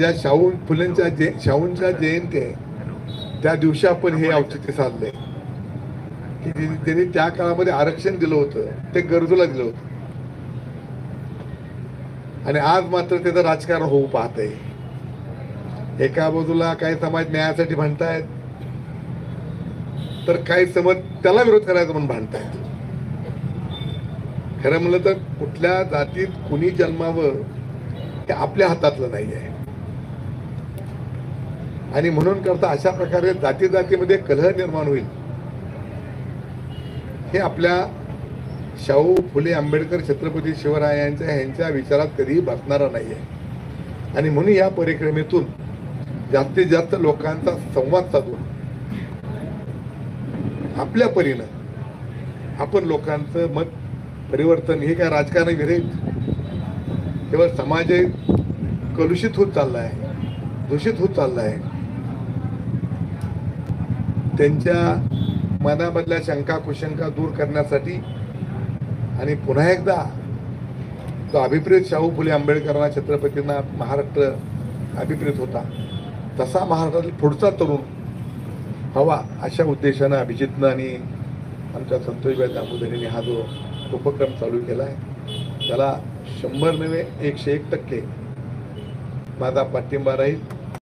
या शाहूंच्या जयंती आहे त्या दिवशी आपण हे औचित्य साधलंय की त्यांनी त्या काळामध्ये आरक्षण दिलं होतं ते गरजूला दिलं होतं आणि आज मात्र त्याचं राजकारण होऊ पाहत आहे। एका बाजूला काही समाज न्यायासाठी भांडतायत तर काही समाज त्याला विरोध करायचा म्हणून भांडतायत। खरं म्हणलं तर कुठल्या जातीत कुणी जन्मावं हे आपल्या हातातलं नाही आहे आणि म्हणून करता अशा प्रकारे जाती जातीमध्ये कलह निर्माण होईल हे आपल्या शाहू फुले आंबेडकर छत्रपती शिवरायांच्या यांच्या विचारात कधीही बसणारा नाही आहे आणि म्हणून या परिक्रमेतून जास्तीत जास्त लोकांचा संवाद साधून आपल्या परीनं आपण लोकांचं मत परिवर्तन हे काय राजकारण विरहित केवळ समाज कलुषित होत चालला आहे, दूषित होत चालला आहे। त्यांच्या मनामधल्या शंका कुशंका दूर करण्यासाठी आणि पुन्हा एकदा तो अभिप्रेत शाहू फुले आंबेडकरांना छत्रपतींना महाराष्ट्र अभिप्रेत होता तसा महाराष्ट्रातील पुढचा तरुण हवा अशा उद्देशानं अभिजितनं आणि आमच्या संतोषबाई दामोदरींनी हा जो उपक्रम चालू केला आहे त्याला 100 नव्हे 101% माझा पाठिंबा राहील।